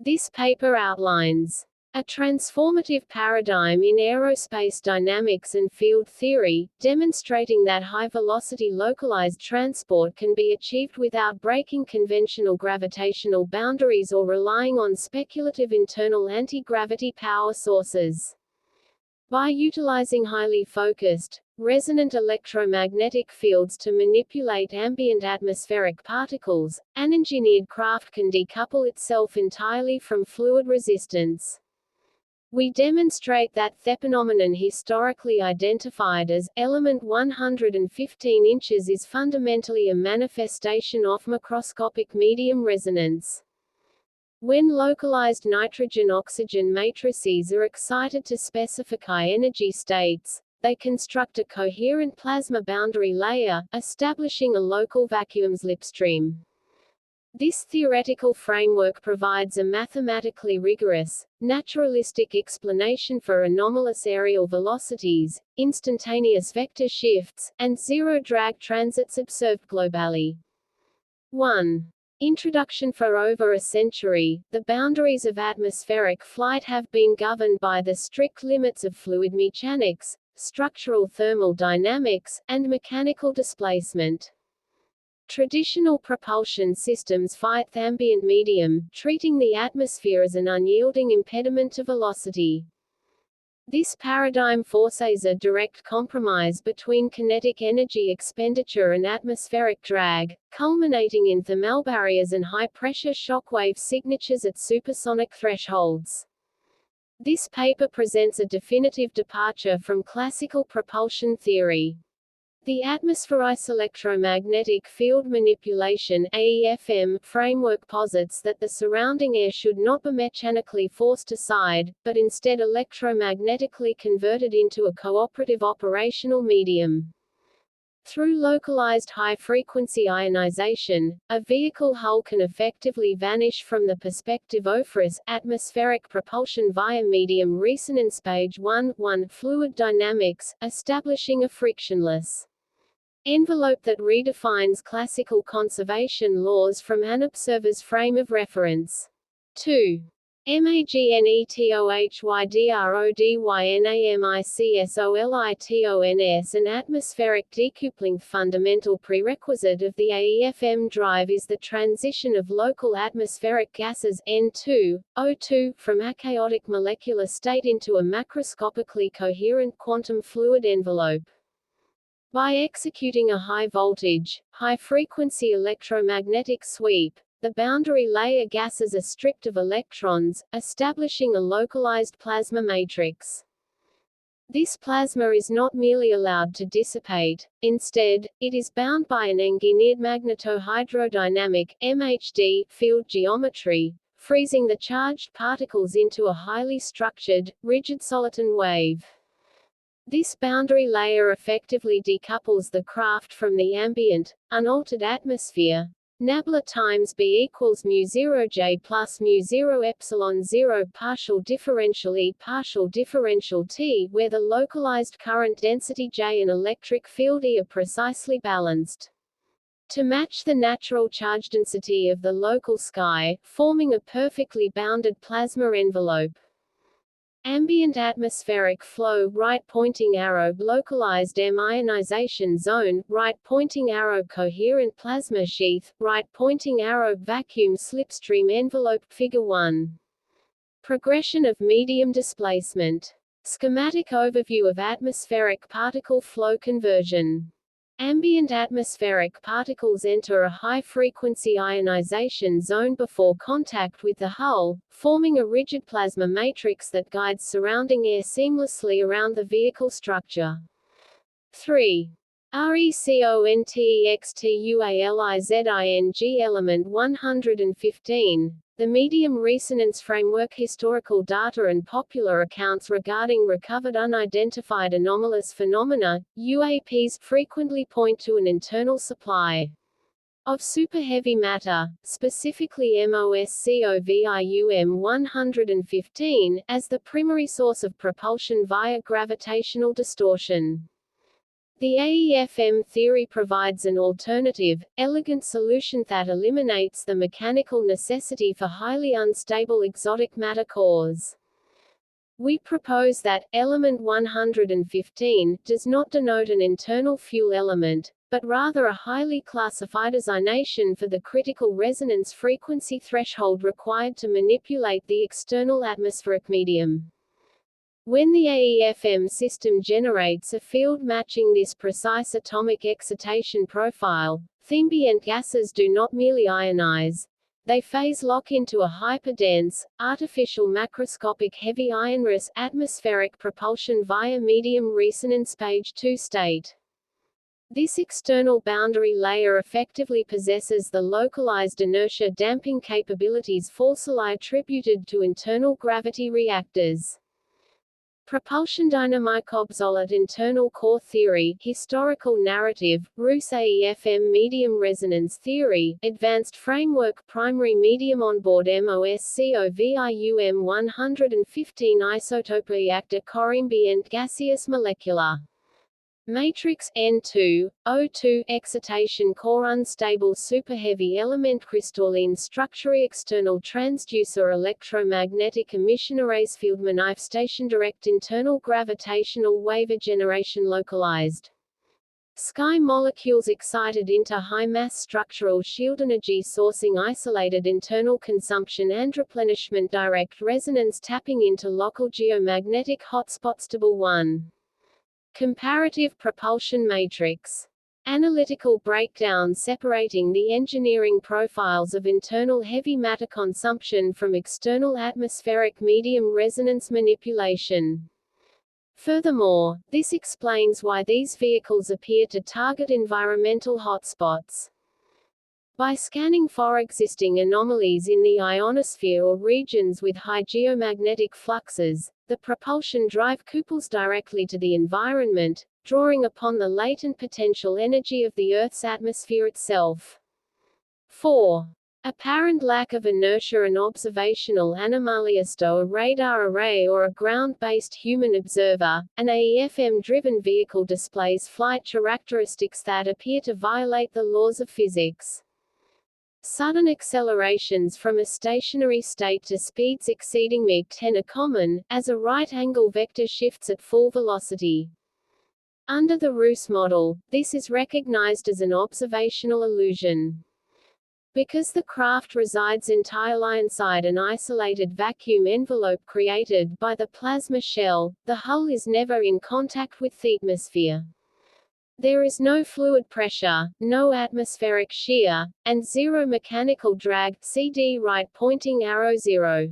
This paper outlines a transformative paradigm in aerospace dynamics and field theory, demonstrating that high-velocity localized transport can be achieved without breaking conventional gravitational boundaries or relying on speculative internal anti-gravity power sources. By utilizing highly focused, resonant electromagnetic fields to manipulate ambient atmospheric particles, an engineered craft can decouple itself entirely from fluid resistance. We demonstrate that the phenomenon historically identified as element 115 inches is fundamentally a manifestation of macroscopic medium resonance. When localized nitrogen-oxygen matrices are excited to specify energy states, they construct a coherent plasma boundary layer, establishing a local vacuum slipstream. This theoretical framework provides a mathematically rigorous, naturalistic explanation for anomalous aerial velocities, instantaneous vector shifts, and zero-drag transits observed globally. 1. Introduction. For over a century, the boundaries of atmospheric flight have been governed by the strict limits of fluid mechanics, structural thermal dynamics, and mechanical displacement. Traditional propulsion systems fight the ambient medium, treating the atmosphere as an unyielding impediment to velocity. This paradigm forces a direct compromise between kinetic energy expenditure and atmospheric drag, culminating in thermal barriers and high-pressure shockwave signatures at supersonic thresholds. This paper presents a definitive departure from classical propulsion theory. The atmospheric electromagnetic field manipulation (AEFM) framework posits that the surrounding air should not be mechanically forced aside, but instead electromagnetically converted into a cooperative operational medium. Through localized high-frequency ionization, a vehicle hull can effectively vanish from the perspective of atmospheric propulsion via medium resonance page 1 fluid dynamics, establishing a frictionless envelope that redefines classical conservation laws from an observer's frame of reference. 2. MAGNETOHYDRODYNAMICSOLITONS. An atmospheric decoupling. Fundamental prerequisite of the AEFM drive is the transition of local atmospheric gases N2, O2 from achaotic molecular state into a macroscopically coherent quantum fluid envelope. By executing a high-voltage, high-frequency electromagnetic sweep, the boundary layer gases are stripped of electrons, establishing a localized plasma matrix. This plasma is not merely allowed to dissipate, instead, it is bound by an engineered magnetohydrodynamic (MHD) field geometry, freezing the charged particles into a highly structured, rigid soliton wave. This boundary layer effectively decouples the craft from the ambient, unaltered atmosphere. Nabla times B equals mu0 J plus mu0 epsilon 0 partial differential E partial differential T, where the localized current density J and electric field E are precisely balanced to match the natural charge density of the local sky, forming a perfectly bounded plasma envelope. Ambient atmospheric flow right pointing arrow localized M ionization zone right pointing arrow coherent plasma sheath right pointing arrow vacuum slipstream envelope. Figure 1. Progression of medium displacement. Schematic overview of atmospheric particle flow conversion. Ambient atmospheric particles enter a high-frequency ionization zone before contact with the hull, forming a rigid plasma matrix that guides surrounding air seamlessly around the vehicle structure. 3. RECONTEXTUALIZING element 115. The medium resonance framework. Historical data and popular accounts regarding recovered unidentified anomalous phenomena, UAPs, frequently point to an internal supply of superheavy matter, specifically MOSCOVIUM 115, as the primary source of propulsion via gravitational distortion. The AEFM theory provides an alternative, elegant solution that eliminates the mechanical necessity for highly unstable exotic matter cores. We propose that element 115 does not denote an internal fuel element, but rather a highly classified designation for the critical resonance frequency threshold required to manipulate the external atmospheric medium. When the AEFM system generates a field matching this precise atomic excitation profile, ambient gases do not merely ionize. They phase lock into a hyperdense, artificial macroscopic heavy ionless atmospheric propulsion via medium resonance stage 2 state. This external boundary layer effectively possesses the localized inertia damping capabilities falsely attributed to internal gravity reactors. Propulsion dynamic obsolete internal core theory, historical narrative, Rus AEFM medium resonance theory, advanced framework primary medium onboard MOSCOVIUM 115 isotope reactor core ambient gaseous molecular matrix N2, O2 excitation core unstable superheavy element crystalline structure external transducer electromagnetic emission arrays Fieldman knife station direct internal gravitational wave generation localized sky molecules excited into high-mass structural shield energy sourcing isolated internal consumption and replenishment direct resonance tapping into local geomagnetic hotspots Table 1. Comparative propulsion matrix. Analytical breakdown separating the engineering profiles of internal heavy matter consumption from external atmospheric medium resonance manipulation. Furthermore, this explains why these vehicles appear to target environmental hotspots. By scanning for existing anomalies in the ionosphere or regions with high geomagnetic fluxes, the propulsion drive couples directly to the environment, drawing upon the latent potential energy of the Earth's atmosphere itself. 4. Apparent lack of inertia and observational anomalies. A radar array or a ground-based human observer, an AEFM-driven vehicle displays flight characteristics that appear to violate the laws of physics. Sudden accelerations from a stationary state to speeds exceeding Mach 10 are common, as a right-angle vector shifts at full velocity. Under the Rus model, this is recognized as an observational illusion. Because the craft resides entirely inside an isolated vacuum envelope created by the plasma shell, the hull is never in contact with the atmosphere. There is no fluid pressure, no atmospheric shear, and zero mechanical drag. CD right pointing arrow 0.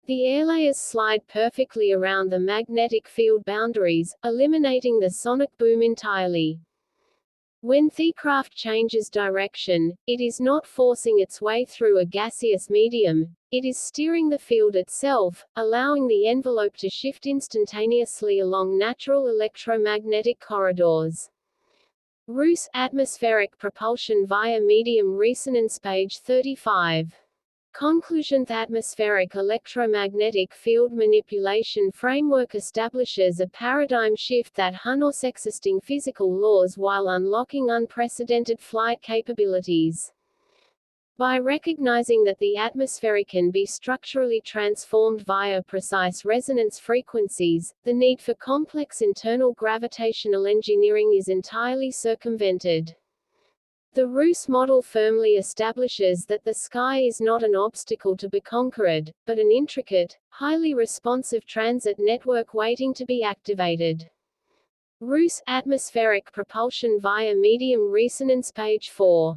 The air layers slide perfectly around the magnetic field boundaries, eliminating the sonic boom entirely. When the craft changes direction, it is not forcing its way through a gaseous medium, it is steering the field itself, allowing the envelope to shift instantaneously along natural electromagnetic corridors. Rus atmospheric propulsion via medium resonance page 35. Conclusion: the atmospheric electromagnetic field manipulation framework establishes a paradigm shift that harnesses existing physical laws while unlocking unprecedented flight capabilities. By recognizing that the atmosphere can be structurally transformed via precise resonance frequencies, the need for complex internal gravitational engineering is entirely circumvented. The Rus model firmly establishes that the sky is not an obstacle to be conquered, but an intricate, highly responsive transit network waiting to be activated. Rus atmospheric propulsion via medium resonance page 4.